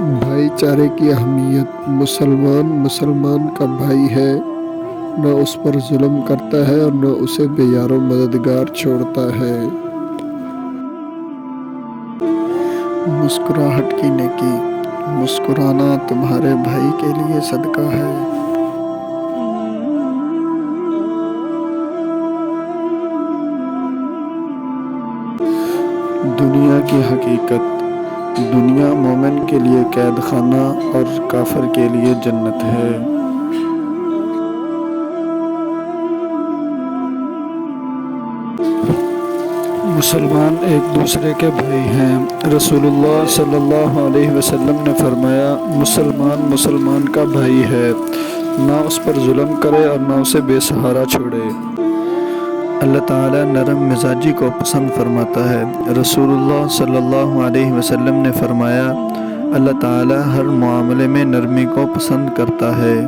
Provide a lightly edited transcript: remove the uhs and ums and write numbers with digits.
بھائی چارے کی اہمیت۔ مسلمان کا بھائی ہے، نہ اس پر ظلم کرتا ہے اور نہ اسے بے یار و مددگار چھوڑتا ہے۔ مسکراہٹ کی نیکی۔ مسکرانا تمہارے بھائی کے لیے صدقہ ہے۔ دنیا کی حقیقت۔ دنیا مومن کے لیے قید خانہ اور کافر کے لیے جنت ہے۔ مسلمان ایک دوسرے کے بھائی ہیں۔ رسول اللہ صلی اللہ علیہ وسلم نے فرمایا، مسلمان کا بھائی ہے، نہ اس پر ظلم کرے اور نہ اسے بے سہارا چھوڑے۔ اللہ تعالیٰ نرم مزاجی کو پسند فرماتا ہے۔ رسول اللہ صلی اللہ علیہ وسلم نے فرمایا، اللہ تعالیٰ ہر معاملے میں نرمی کو پسند کرتا ہے۔